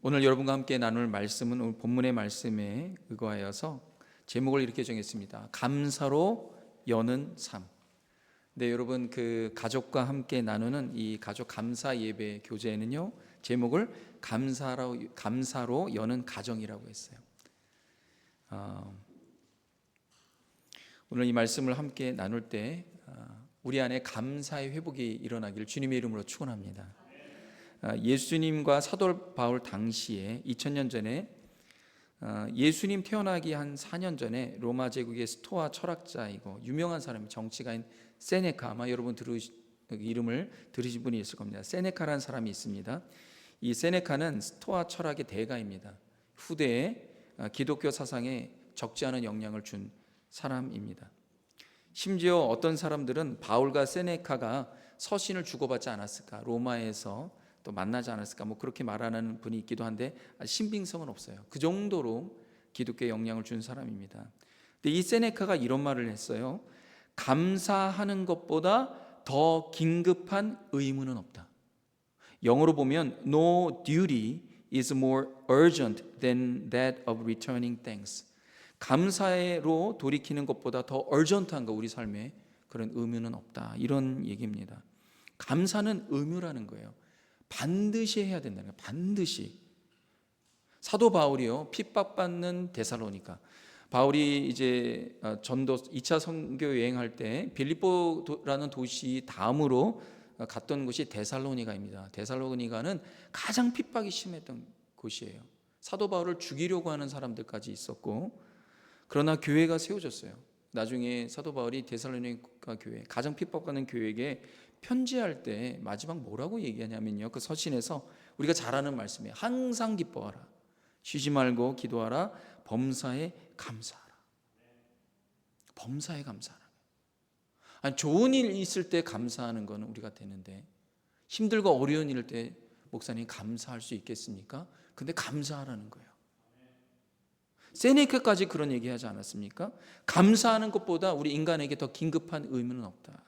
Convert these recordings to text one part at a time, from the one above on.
오늘 여러분과 함께 나눌 말씀은 오늘 본문의 말씀에 의거하여서 제목을 이렇게 정했습니다. 감사로 여는 삶. 네, 여러분 그 가족과 함께 나누는 이 가족 감사 예배 교제에는요, 제목을 감사로 여는 가정이라고 했어요. 오늘 이 말씀을 함께 나눌 때 우리 안에 감사의 회복이 일어나기를 주님의 이름으로 축원합니다. 예수님과 사도 바울 당시에 2000년 전에 예수님 태어나기 한 4년 전에 로마 제국의 스토아 철학자이고 유명한 사람이 정치가인 세네카, 아마 여러분 이름을 들으신 분이 있을 겁니다. 세네카라는 사람이 있습니다. 이 세네카는 스토아 철학의 대가입니다. 후대에 기독교 사상에 적지 않은 영향을 준 사람입니다. 심지어 어떤 사람들은 바울과 세네카가 서신을 주고받지 않았을까, 로마에서 또 만나지 않았을까, 그렇게 말하는 분이 있기도 한데 신빙성은 없어요. 그 정도로 기독교에 영향을 준 사람입니다. 근데 이 세네카가 이런 말을 했어요. 감사하는 것보다 더 긴급한 의무는 없다. 영어로 보면 No duty is more urgent than that of returning thanks. 감사로 돌이키는 것보다 더 urgent한 거, 우리 삶에 그런 의무는 없다, 이런 얘기입니다. 감사는 의무라는 거예요. 반드시 해야 된다는 거예요. 반드시. 사도 바울이요, 핍박받는 데살로니가, 바울이 이제 전도 2차 선교 여행할 때 빌립보라는 도시 다음으로 갔던 곳이 데살로니가입니다. 데살로니가는 가장 핍박이 심했던 곳이에요. 사도 바울을 죽이려고 하는 사람들까지 있었고, 그러나 교회가 세워졌어요. 나중에 사도 바울이 데살로니가 교회, 가장 핍박받는 교회에게 편지할 때 마지막 뭐라고 얘기하냐면요, 그 서신에서 우리가 잘 아는 말씀이에요. 항상 기뻐하라, 쉬지 말고 기도하라, 범사에 감사하라. 범사에 감사하라. 아니, 좋은 일 있을 때 감사하는 거는 우리가 되는데, 힘들고 어려운 일일 때 목사님 감사할 수 있겠습니까? 근데 감사하라는 거예요. 세네카까지 그런 얘기하지 않았습니까? 감사하는 것보다 우리 인간에게 더 긴급한 의무는 없다.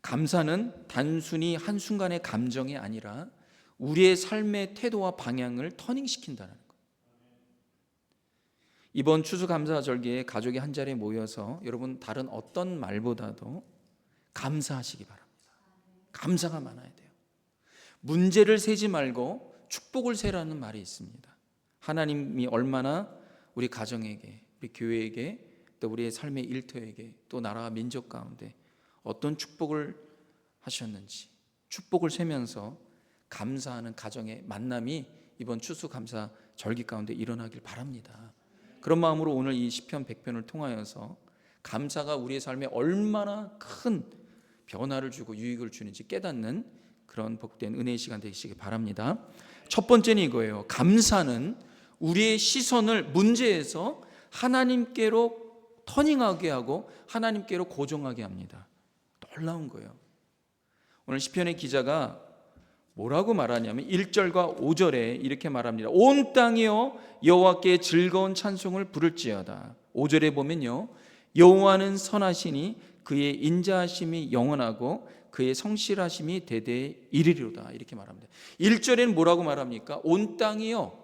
감사는 단순히 한순간의 감정이 아니라 우리의 삶의 태도와 방향을 터닝시킨다는 것. 이번 추수감사절기에 가족이 한자리에 모여서 여러분 다른 어떤 말보다도 감사하시기 바랍니다. 감사가 많아야 돼요. 문제를 세지 말고 축복을 세라는 말이 있습니다. 하나님이 얼마나 우리 가정에게, 우리 교회에게, 또 우리의 삶의 일터에게, 또 나라와 민족 가운데 어떤 축복을 하셨는지 축복을 세면서 감사하는 가정의 만남이 이번 추수감사 절기 가운데 일어나길 바랍니다. 그런 마음으로 오늘 이 시편 100편을 통하여서 감사가 우리의 삶에 얼마나 큰 변화를 주고 유익을 주는지 깨닫는 그런 복된 은혜의 시간 되시기 바랍니다. 첫 번째는 이거예요. 감사는 우리의 시선을 문제에서 하나님께로 터닝하게 하고 하나님께로 고정하게 합니다. 놀라운 거예요. 오늘 시편의 기자가 뭐라고 말하냐면 1절과 5절에 이렇게 말합니다. 온 땅이여 여호와께 즐거운 찬송을 부를지어다. 5절에 보면요, 여호와는 선하시니 그의 인자하심이 영원하고 그의 성실하심이 대대에 이르리로다, 이렇게 말합니다. 1절에는 뭐라고 말합니까? 온 땅이여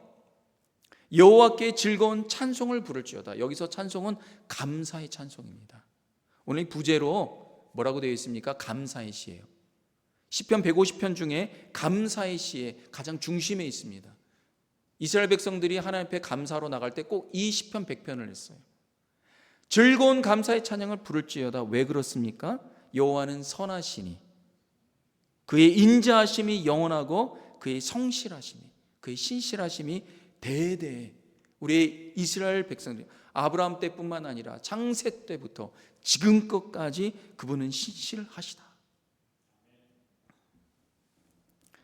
여호와께 즐거운 찬송을 부를지어다. 여기서 찬송은 감사의 찬송입니다. 오늘 부제로 뭐라고 되어 있습니까? 감사의 시예요. 시편 150편 중에 감사의 시에 가장 중심에 있습니다. 이스라엘 백성들이 하나님 앞에 감사로 나갈 때 꼭 이 시편 100편을 했어요. 즐거운 감사의 찬양을 부를지어다. 왜 그렇습니까? 여호와는 선하시니 그의 인자하심이 영원하고 그의 성실하심이, 그의 신실하심이 대대에, 우리 이스라엘 백성들 아브라함 때뿐만 아니라 창세 때부터 지금껏까지 그분은 신실하시다.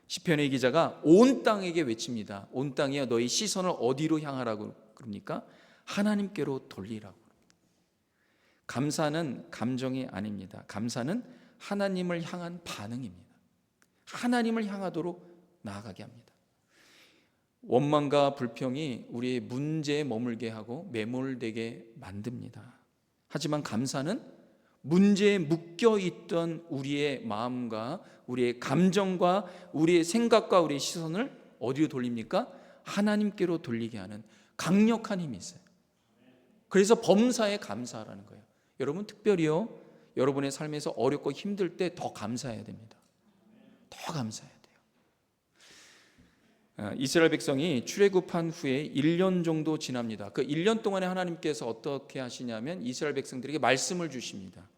시편의 기자가 온 땅에게 외칩니다. 온 땅이여 너희 시선을 어디로 향하라고 그럽니까? 하나님께로 돌리라고. 감사는 감정이 아닙니다. 감사는 하나님을 향한 반응입니다. 하나님을 향하도록 나아가게 합니다. 원망과 불평이 우리의 문제에 머물게 하고 매몰되게 만듭니다. 하지만 감사는 문제에 묶여 있던 우리의 마음과 우리의 감정과 우리의 생각과 우리의 시선을 어디로 돌립니까? 하나님께로 돌리게 하는 강력한 힘이 있어요. 그래서 범사에 감사하라는 거예요. 여러분, 특별히요, 여러분의 삶에서 어렵고 힘들 때 더 감사해야 됩니다. 더 감사해야 돼요. 이스라엘 백성이 출애굽한 후에 1년 정도 지납니다. 그 1년 동안에 하나님께서 어떻게 하시냐면 이스라엘 백성들에게 말씀을 주십니다.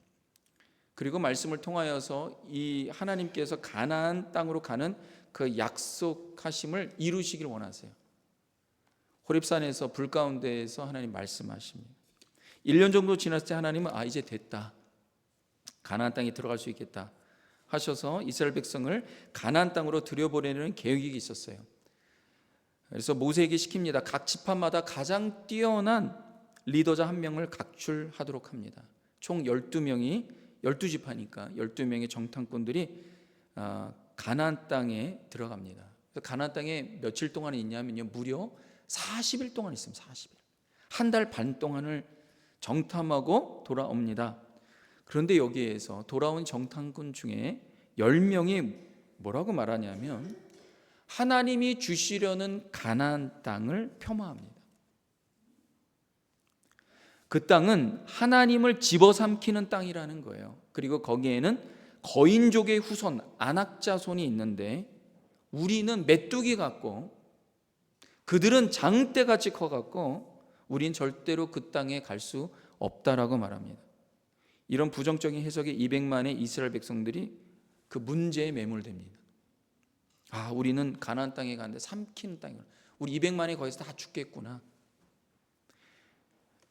그리고 말씀을 통하여서 이 하나님께서 가나안 땅으로 가는 그 약속하심을 이루시길 원하세요. 호렙산에서 불 가운데에서 하나님 말씀하십니다. 1년 정도 지났을 때 하나님은 이제 됐다, 가나안 땅에 들어갈 수 있겠다 하셔서 이스라엘 백성을 가나안 땅으로 들여보내는 계획이 있었어요. 그래서 모세에게 시킵니다. 각 지파마다 가장 뛰어난 리더자 한 명을 각출하도록 합니다. 총 12명이 12지파니까 12명의 정탐꾼들이 가나안 땅에 들어갑니다. 가나안 땅에 며칠 동안 있냐면요, 무려 40일 동안 있습니다. 40일. 한 달 반 동안을 정탐하고 돌아옵니다. 그런데 여기에서 돌아온 정탐꾼 중에 10명이 뭐라고 말하냐면 하나님이 주시려는 가나안 땅을 폄하합니다. 그 땅은 하나님을 집어삼키는 땅이라는 거예요. 그리고 거기에는 거인족의 후손 아낙 자손이 있는데 우리는 메뚜기 같고 그들은 장대같이 커갖고 우린 절대로 그 땅에 갈 수 없다라고 말합니다. 이런 부정적인 해석에 200만의 이스라엘 백성들이 그 문제에 매몰됩니다. 우리는 가나안 땅에 가는데 삼키는 땅이구나. 우리 200만이 거기서 다 죽겠구나.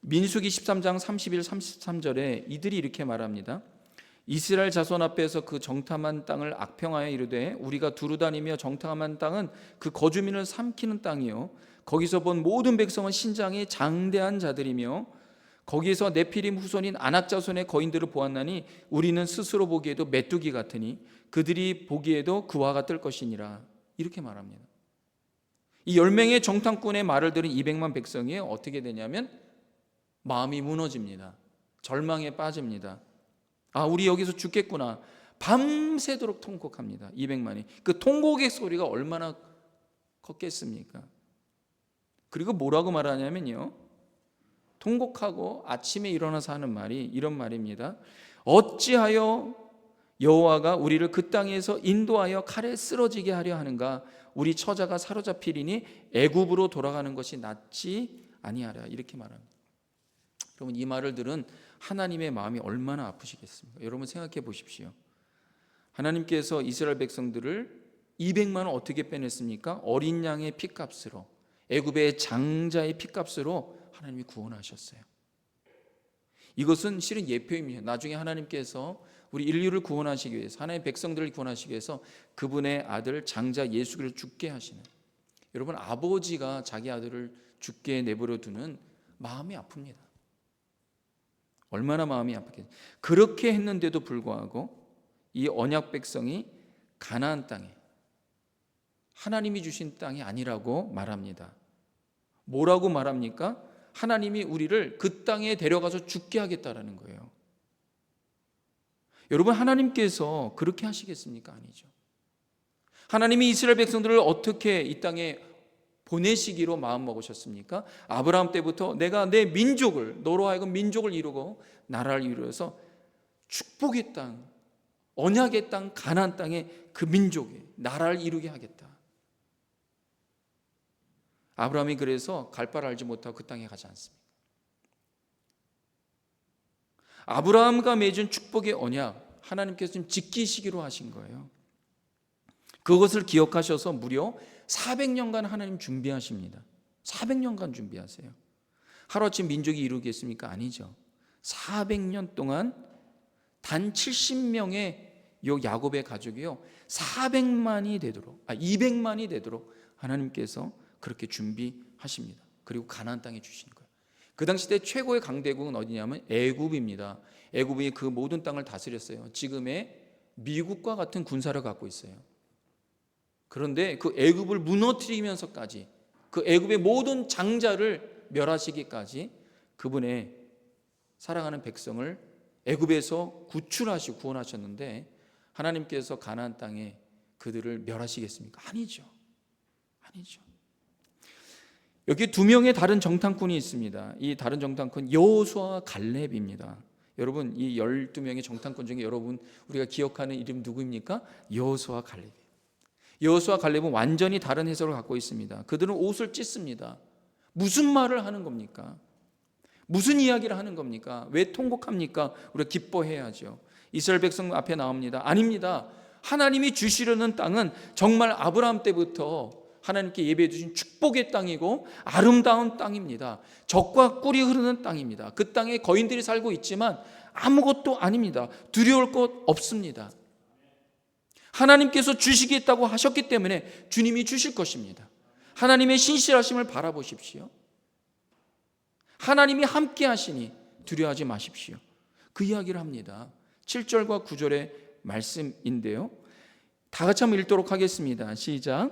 민수기 13장 31, 33절에 이들이 이렇게 말합니다. 이스라엘 자손 앞에서 그 정탐한 땅을 악평하여 이르되 우리가 두루다니며 정탐한 땅은 그 거주민을 삼키는 땅이요 거기서 본 모든 백성은 신장이 장대한 자들이며 거기에서 네피림 후손인 아낙 자손의 거인들을 보았나니 우리는 스스로 보기에도 메뚜기 같으니 그들이 보기에도 그와 같을 것이니라. 이렇게 말합니다. 이 10명의 정탐꾼의 말을 들은 200만 백성이 어떻게 되냐면 마음이 무너집니다. 절망에 빠집니다. 우리 여기서 죽겠구나. 밤새도록 통곡합니다. 200만이. 그 통곡의 소리가 얼마나 컸겠습니까? 그리고 뭐라고 말하냐면요, 통곡하고 아침에 일어나서 하는 말이 이런 말입니다. 어찌하여 여호와가 우리를 그 땅에서 인도하여 칼에 쓰러지게 하려 하는가? 우리 처자가 사로잡히리니 애굽으로 돌아가는 것이 낫지 아니하랴. 이렇게 말합니다. 여러분, 이 말을 들은 하나님의 마음이 얼마나 아프시겠습니까? 여러분 생각해 보십시오. 하나님께서 이스라엘 백성들을 200만을 어떻게 빼냈습니까? 어린 양의 피값으로, 애굽의 장자의 피값으로 하나님이 구원하셨어요. 이것은 실은 예표입니다. 나중에 하나님께서 우리 인류를 구원하시기 위해서, 하나님의 백성들을 구원하시기 위해서 그분의 아들 장자 예수 그리스도를 죽게 하시는, 여러분 아버지가 자기 아들을 죽게 내버려 두는 마음이 아픕니다. 얼마나 마음이 아프겠어요. 그렇게 했는데도 불구하고 이 언약 백성이 가나안 땅에, 하나님이 주신 땅이 아니라고 말합니다. 뭐라고 말합니까? 하나님이 우리를 그 땅에 데려가서 죽게 하겠다라는 거예요. 여러분, 하나님께서 그렇게 하시겠습니까? 아니죠. 하나님이 이스라엘 백성들을 어떻게 이 땅에 보내시기로 마음먹으셨습니까? 아브라함 때부터 내가 내 민족을, 너로 하여금 민족을 이루고 나라를 이루어서 축복의 땅, 언약의 땅, 가나안 땅에 그 민족의 나라를 이루게 하겠다. 아브라함이 그래서 갈 바를 알지 못하고 그 땅에 가지 않습니까? 아브라함과 맺은 축복의 언약, 하나님께서 지금 지키시기로 하신 거예요. 그것을 기억하셔서 무려 400년간 하나님 준비하십니다. 400년간 준비하세요. 하루아침 민족이 이루겠습니까? 아니죠. 400년 동안 단 70명의 요 야곱의 가족이요 400만이 되도록, 200만이 되도록 하나님께서 그렇게 준비하십니다. 그리고 가나안 땅에 주시는 거예요. 그 당시 때 최고의 강대국은 어디냐면 애굽입니다. 애굽이 그 모든 땅을 다스렸어요. 지금의 미국과 같은 군사를 갖고 있어요. 그런데 그 애굽을 무너뜨리면서까지, 그 애굽의 모든 장자를 멸하시기까지 그분의 사랑하는 백성을 애굽에서 구출하시고 구원하셨는데 하나님께서 가나안 땅에 그들을 멸하시겠습니까? 아니죠. 아니죠. 여기 두 명의 다른 정탐꾼이 있습니다. 이 다른 정탐꾼 여호수아와 갈렙입니다. 여러분, 이 12명의 정탐꾼 중에 여러분 우리가 기억하는 이름 누구입니까? 여호수아와 갈렙. 여호수아와 갈렙은 완전히 다른 해석을 갖고 있습니다. 그들은 옷을 찢습니다. 무슨 말을 하는 겁니까? 무슨 이야기를 하는 겁니까? 왜 통곡합니까? 우리가 기뻐해야죠. 이스라엘 백성 앞에 나옵니다. 아닙니다. 하나님이 주시려는 땅은 정말 아브라함 때부터 하나님께 예배해 주신 축복의 땅이고 아름다운 땅입니다. 젖과 꿀이 흐르는 땅입니다. 그 땅에 거인들이 살고 있지만 아무것도 아닙니다. 두려울 것 없습니다. 하나님께서 주시겠다고 하셨기 때문에 주님이 주실 것입니다. 하나님의 신실하심을 바라보십시오. 하나님이 함께 하시니 두려워하지 마십시오. 그 이야기를 합니다. 7절과 9절의 말씀인데요, 다 같이 한번 읽도록 하겠습니다. 시작.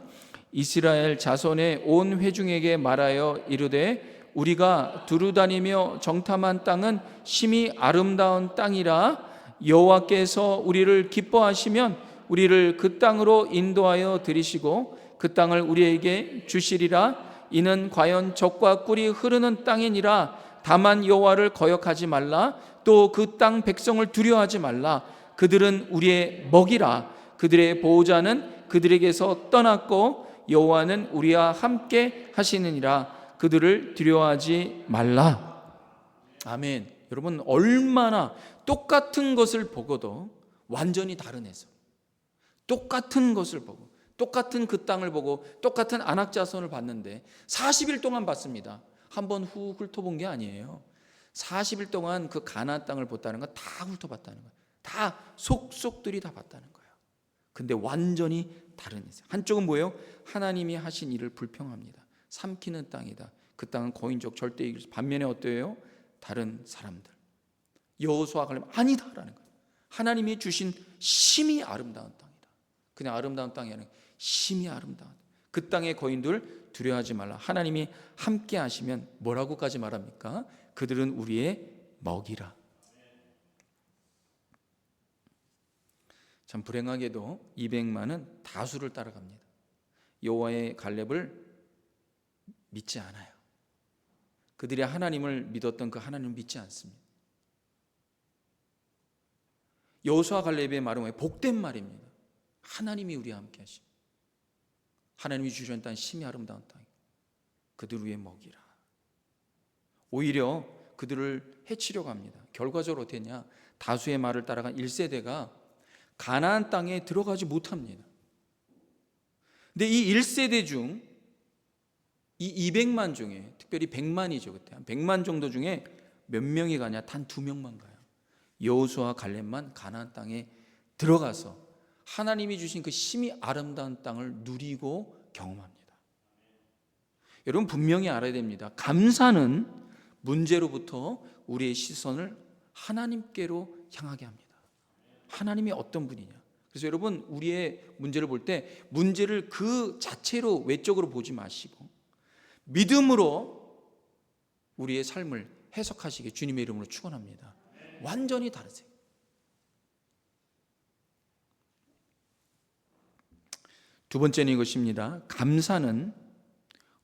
이스라엘 자손의 온 회중에게 말하여 이르되 우리가 두루다니며 정탐한 땅은 심히 아름다운 땅이라 여호와께서 우리를 기뻐하시면 우리를 그 땅으로 인도하여 들이시고 그 땅을 우리에게 주시리라. 이는 과연 젖과 꿀이 흐르는 땅이니라. 다만 여호와를 거역하지 말라. 또 그 땅 백성을 두려워하지 말라. 그들은 우리의 먹이라. 그들의 보호자는 그들에게서 떠났고 여호와는 우리와 함께 하시느니라. 그들을 두려워하지 말라. 아멘. 여러분, 얼마나 똑같은 것을 보고도 완전히 다른 해석, 똑같은 것을 보고 똑같은 그 땅을 보고 똑같은 안악자손을 봤는데 40일 동안 봤습니다. 한번 후 훑어본 게 아니에요. 40일 동안 그 가나안 땅을 봤다는 건 다 훑어봤다는 거예요. 다 속속들이 다 봤다는 거예요. 근데 완전히 다른 해석. 한쪽은 뭐예요? 하나님이 하신 일을 불평합니다. 삼키는 땅이다. 그 땅은 거인족 절대 이길 수. 반면에 어때요? 다른 사람들, 여호수아가 갈렙 아니다라는 거예요. 하나님이 주신 심히 아름다운 땅이다. 그냥 아름다운 땅이 아니라 심히 아름다운 그 땅의 거인들 두려워하지 말라. 하나님이 함께 하시면 뭐라고까지 말합니까? 그들은 우리의 먹이라. 참 불행하게도 200만은 다수를 따라갑니다. 여호와의 갈렙을 믿지 않아요. 그들이 하나님을 믿었던 그 하나님을 믿지 않습니다. 여호수아 갈렙의 말은 왜 복된 말입니다. 하나님이 우리와 함께 하시고 하나님이 주신 땅 심히 아름다운 땅, 그들 위에 먹이라. 오히려 그들을 해치려고 합니다. 결과적으로 어떻게 했냐? 다수의 말을 따라간 1세대가 가나안 땅에 들어가지 못합니다. 근데 이 1세대 중 이 200만 중에, 특별히 100만이죠. 그때 한 100만 정도 중에 몇 명이 가냐? 단 2명만 가요. 여호수아와 갈렙만 가나안 땅에 들어가서 하나님이 주신 그 심히 아름다운 땅을 누리고 경험합니다. 여러분, 분명히 알아야 됩니다. 감사는 문제로부터 우리의 시선을 하나님께로 향하게 합니다. 하나님이 어떤 분이냐. 그래서 여러분, 우리의 문제를 볼 때 문제를 그 자체로 외적으로 보지 마시고 믿음으로 우리의 삶을 해석하시기 주님의 이름으로 축원합니다. 완전히 다르세요. 두 번째는 이것입니다. 감사는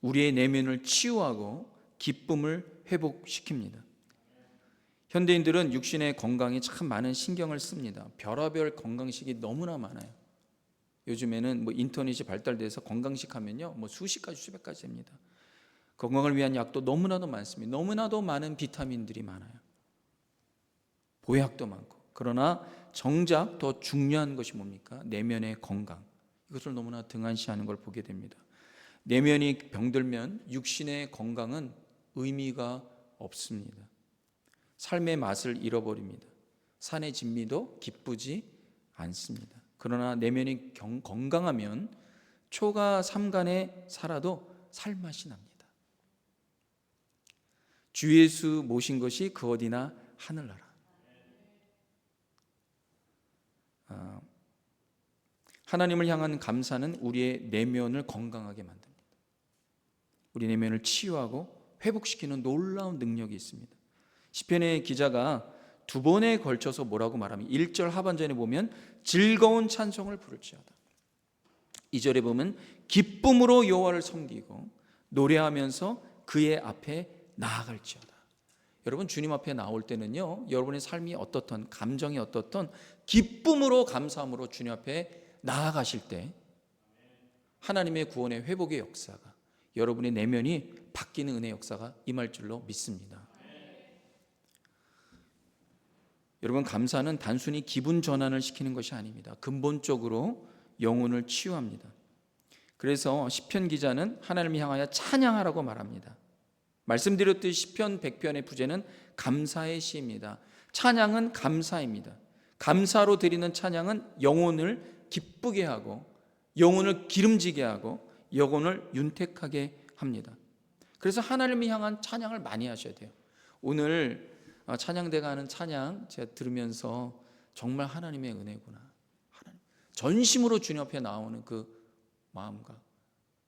우리의 내면을 치유하고 기쁨을 회복시킵니다. 현대인들은 육신의 건강에 참 많은 신경을 씁니다. 별의별 건강식이 너무나 많아요. 요즘에는 인터넷이 발달돼서 건강식 하면요, 수십 가지 수백 가지 됩니다. 건강을 위한 약도 너무나도 많습니다. 너무나도 많은 비타민들이 많아요. 보약도 많고. 그러나 정작 더 중요한 것이 뭡니까? 내면의 건강. 이것을 너무나 등한시하는 걸 보게 됩니다. 내면이 병들면 육신의 건강은 의미가 없습니다. 삶의 맛을 잃어버립니다. 산의 진미도 기쁘지 않습니다. 그러나 내면이 건강하면 초가 삼간에 살아도 살맛이 납니다. 주 예수 모신 것이 그 어디나 하늘나라. 하나님을 향한 감사는 우리의 내면을 건강하게 만듭니다. 우리 내면을 치유하고 회복시키는 놀라운 능력이 있습니다. 시편의 기자가 두 번에 걸쳐서 뭐라고 말하면 1절 하반전에 보면 즐거운 찬송을 부를지어다. 2절에 보면 기쁨으로 여호와를 섬기고 노래하면서 그의 앞에 나아갈지어다. 여러분, 주님 앞에 나올 때는요, 여러분의 삶이 어떻든, 감정이 어떻든 기쁨으로 감사함으로 주님 앞에 나아가실 때 하나님의 구원의 회복의 역사가, 여러분의 내면이 바뀌는 은혜의 역사가 임할 줄로 믿습니다. 여러분, 감사는 단순히 기분 전환을 시키는 것이 아닙니다. 근본적으로 영혼을 치유합니다. 그래서 시편 기자는 하나님을 향하여 찬양하라고 말합니다. 말씀드렸듯이 시편 100편의 부제는 감사의 시입니다. 찬양은 감사입니다. 감사로 드리는 찬양은 영혼을 기쁘게 하고 영혼을 기름지게 하고 영혼을 윤택하게 합니다. 그래서 하나님을 향한 찬양을 많이 하셔야 돼요. 오늘 찬양대가 하는 찬양 제가 들으면서 정말 하나님의 은혜구나, 전심으로 주님 앞에 나오는 그 마음과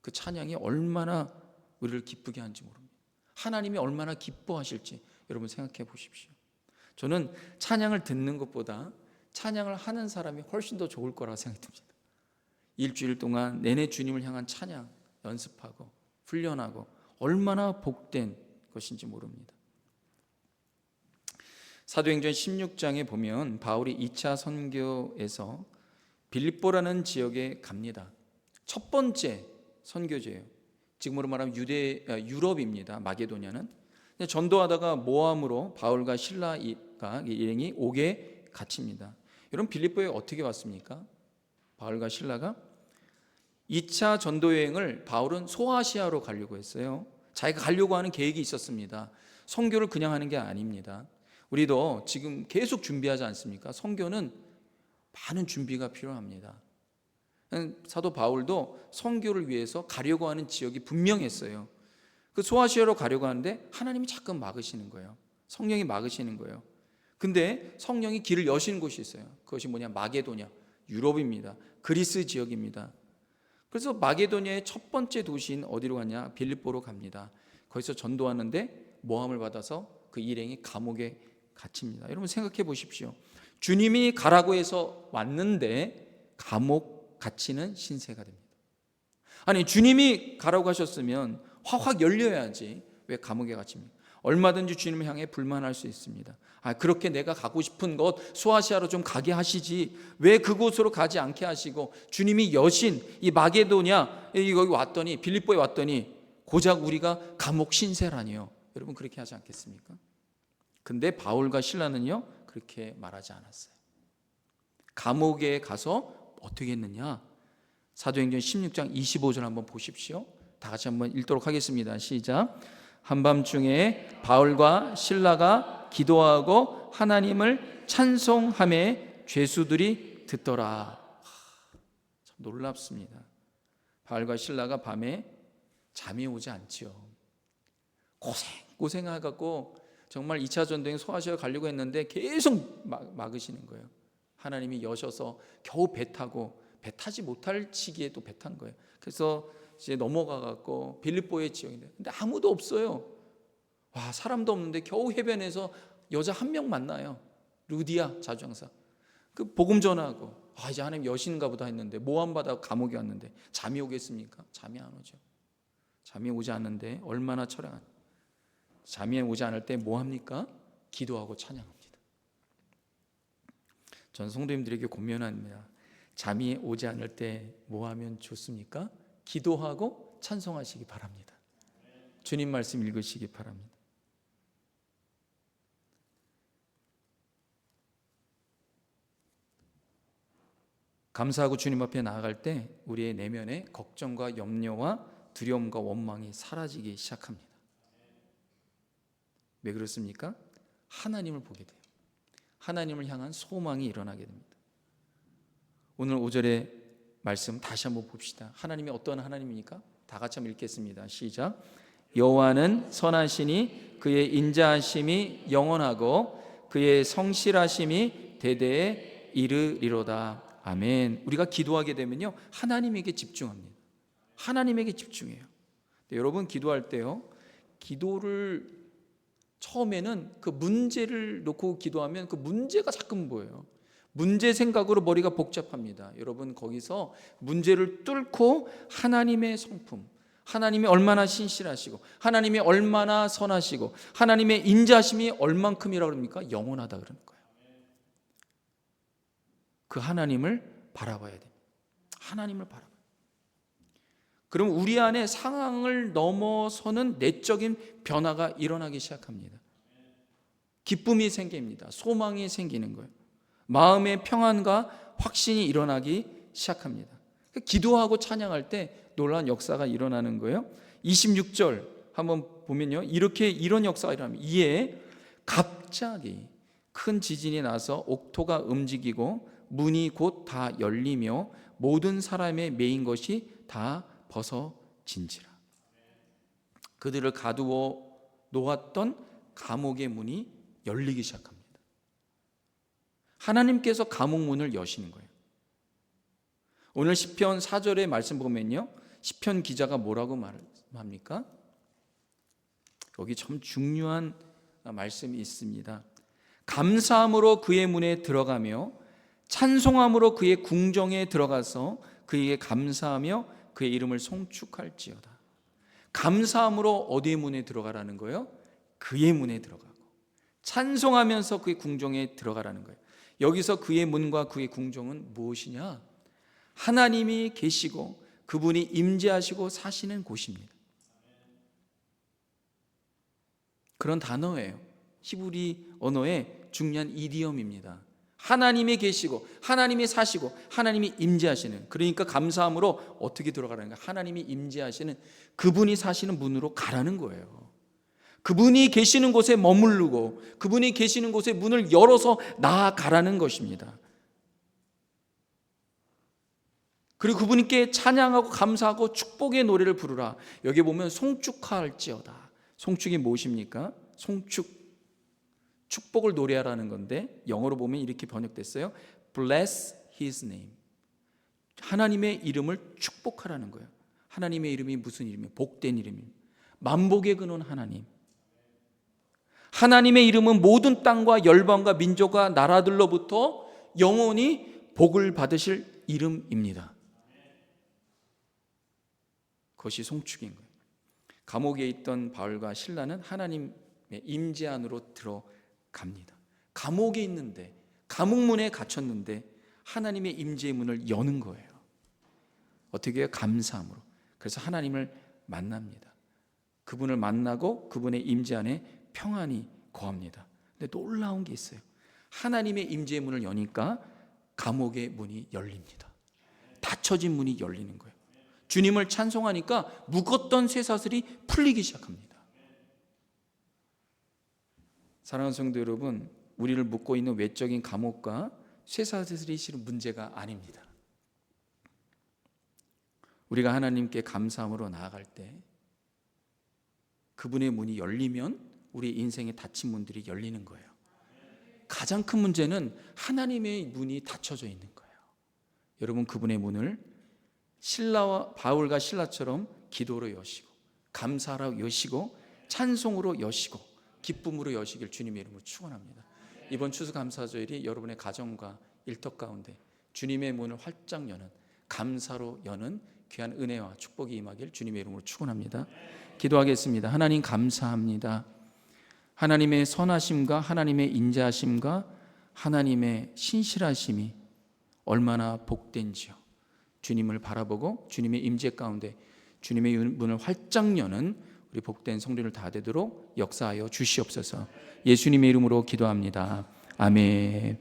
그 찬양이 얼마나 우리를 기쁘게 하는지 모릅니다. 하나님이 얼마나 기뻐하실지 여러분 생각해 보십시오. 저는 찬양을 듣는 것보다 찬양을 하는 사람이 훨씬 더 좋을 거라고 생각됩니다. 일주일 동안 내내 주님을 향한 찬양 연습하고 훈련하고 얼마나 복된 것인지 모릅니다. 사도행전 16장에 보면 바울이 2차 선교에서 빌립보라는 지역에 갑니다. 첫 번째 선교지예요. 지금으로 말하면 유럽입니다. 마게도냐는. 전도하다가 모함으로 바울과 실라가 일행이 옥에 갇힙니다. 여러분, 빌립보에 어떻게 왔습니까? 바울과 실라가 2차 전도 여행을 바울은 소아시아로 가려고 했어요. 자기가 가려고 하는 계획이 있었습니다. 선교를 그냥 하는 게 아닙니다. 우리도 지금 계속 준비하지 않습니까? 선교는 많은 준비가 필요합니다. 사도 바울도 선교를 위해서 가려고 하는 지역이 분명했어요. 그 소아시아로 가려고 하는데 하나님이 자꾸 막으시는 거예요. 성령이 막으시는 거예요. 근데 성령이 길을 여시는 곳이 있어요. 그것이 뭐냐? 마게도냐, 유럽입니다. 그리스 지역입니다. 그래서 마게도냐의 첫 번째 도시인 어디로 가냐? 빌립보로 갑니다. 거기서 전도하는데 모함을 받아서 그 일행이 감옥에 갇힙니다. 여러분 생각해 보십시오. 주님이 가라고 해서 왔는데 감옥 갇히는 신세가 됩니다. 아니, 주님이 가라고 하셨으면 확 열려야지 왜 감옥에 갇힙니까? 얼마든지 주님을 향해 불만할 수 있습니다. 그렇게 내가 가고 싶은 곳 소아시아로 좀 가게 하시지 왜 그곳으로 가지 않게 하시고 주님이 여신 이 마게도냐 여기 왔더니 빌립보에 왔더니 고작 우리가 감옥 신세라니요. 여러분 그렇게 하지 않겠습니까? 근데 바울과 실라는요 그렇게 말하지 않았어요. 감옥에 가서 어떻게 했느냐? 사도행전 16장 25절 한번 보십시오. 다 같이 한번 읽도록 하겠습니다. 시작. 한밤중에 바울과 실라가 기도하고 하나님을 찬송하며 죄수들이 듣더라. 참 놀랍습니다. 바울과 실라가 밤에 잠이 오지 않지요. 고생해갖고 정말 2차 전도행 소아시아 가려고 했는데 계속 막으시는 거예요. 하나님이 여셔서 겨우 배 타지 못할 시기에 또 배 탄 거예요. 그래서 이제 넘어가갖고 빌립보의 지역인데 근데 아무도 없어요. 와, 사람도 없는데 겨우 해변에서 여자 한 명 만나요. 루디아 자주항사. 그 복음 전하고 이제 하나님 여신가 보다 했는데 모함받아 감옥에 왔는데 잠이 오겠습니까? 잠이 안 오죠. 잠이 오지 않는데 얼마나 처량한. 잠이 오지 않을 때 뭐 합니까? 기도하고 찬양합니다. 전 성도님들에게 권면합니다. 잠이 오지 않을 때 뭐 하면 좋습니까? 기도하고 찬송하시기 바랍니다. 주님 말씀 읽으시기 바랍니다. 감사하고 주님 앞에 나아갈 때 우리의 내면에 걱정과 염려와 두려움과 원망이 사라지기 시작합니다. 왜 그렇습니까? 하나님을 보게 돼요. 하나님을 향한 소망이 일어나게 됩니다. 오늘 5절의 말씀 다시 한번 봅시다. 하나님이 어떤 하나님입니까? 다 같이 한번 읽겠습니다. 시작. 여호와는 선하시니 그의 인자하심이 영원하고 그의 성실하심이 대대에 이르리로다. 아멘. 우리가 기도하게 되면요 하나님에게 집중합니다. 하나님에게 집중해요. 여러분 기도할 때요 기도를 처음에는 그 문제를 놓고 기도하면 그 문제가 자꾸 보여요. 문제 생각으로 머리가 복잡합니다. 여러분, 거기서 문제를 뚫고 하나님의 성품, 하나님이 얼마나 신실하시고 하나님이 얼마나 선하시고 하나님의 인자하심이 얼만큼이라고 그럽니까? 영원하다 그러는 거예요. 그 하나님을 바라봐야 됩니다. 하나님을 바라봐요. 그럼 우리 안에 상황을 넘어서는 내적인 변화가 일어나기 시작합니다. 기쁨이 생깁니다. 소망이 생기는 거예요. 마음의 평안과 확신이 일어나기 시작합니다. 기도하고 찬양할 때 놀라운 역사가 일어나는 거예요. 26절 한번 보면요, 이런 역사가 일어납니다. 이에 갑자기 큰 지진이 나서 옥토가 움직이고 문이 곧 다 열리며 모든 사람의 매인 것이 다 벗어진지라. 그들을 가두어 놓았던 감옥의 문이 열리기 시작합니다. 하나님께서 감옥 문을 여시는 거예요. 오늘 시편 4절의 말씀 보면요, 시편 기자가 뭐라고 말합니까? 여기 참 중요한 말씀이 있습니다. 감사함으로 그의 문에 들어가며 찬송함으로 그의 궁정에 들어가서 그에게 감사하며 그의 이름을 송축할지어다. 감사함으로 어디의 문에 들어가라는 거예요? 그의 문에 들어가고 찬송하면서 그의 궁정에 들어가라는 거예요. 여기서 그의 문과 그의 궁정은 무엇이냐? 하나님이 계시고 그분이 임재하시고 사시는 곳입니다. 그런 단어예요. 히브리 언어의 중요한 이디엄입니다. 하나님이 계시고 하나님이 사시고 하나님이 임재하시는, 그러니까 감사함으로 어떻게 들어가라는 거예요? 하나님이 임재하시는 그분이 사시는 문으로 가라는 거예요. 그분이 계시는 곳에 머무르고 그분이 계시는 곳에 문을 열어서 나아가라는 것입니다. 그리고 그분께 찬양하고 감사하고 축복의 노래를 부르라. 여기 보면 송축할지어다. 송축이 무엇입니까? 송축, 축복을 노래하라는 건데 영어로 보면 이렇게 번역됐어요. Bless His name. 하나님의 이름을 축복하라는 거예요. 하나님의 이름이 무슨 이름이에요? 복된 이름입니다. 만복의 근원 하나님. 하나님의 이름은 모든 땅과 열방과 민족과 나라들로부터 영원히 복을 받으실 이름입니다. 그것이 송축인 거예요. 감옥에 있던 바울과 실라는 하나님의 임재 안으로 들어갑니다. 감옥에 있는데, 감옥문에 갇혔는데 하나님의 임재의 문을 여는 거예요. 어떻게 해요? 감사함으로. 그래서 하나님을 만납니다. 그분을 만나고 그분의 임재 안에 평안이 거합니다. 근데 놀라운 게 있어요. 하나님의 임재의 문을 여니까 감옥의 문이 열립니다. 닫혀진 문이 열리는 거예요. 주님을 찬송하니까 묶었던 쇠사슬이 풀리기 시작합니다. 사랑하는 성도 여러분, 우리를 묶고 있는 외적인 감옥과 쇠사슬이 실은 문제가 아닙니다. 우리가 하나님께 감사함으로 나아갈 때 그분의 문이 열리면 우리 인생의 닫힌 문들이 열리는 거예요. 가장 큰 문제는 하나님의 문이 닫혀져 있는 거예요. 여러분, 그분의 문을 바울과 실라처럼 기도로 여시고 감사로 여시고 찬송으로 여시고 기쁨으로 여시길 주님의 이름으로 축원합니다. 이번 추수감사절이 여러분의 가정과 일터 가운데 주님의 문을 활짝 여는, 감사로 여는 귀한 은혜와 축복이 임하길 주님의 이름으로 축원합니다. 기도하겠습니다. 하나님, 감사합니다. 하나님의 선하심과 하나님의 인자하심과 하나님의 신실하심이 얼마나 복된지요. 주님을 바라보고 주님의 임재 가운데 주님의 문을 활짝 여는 우리 복된 성도들 다 되도록 역사하여 주시옵소서. 예수님의 이름으로 기도합니다. 아멘.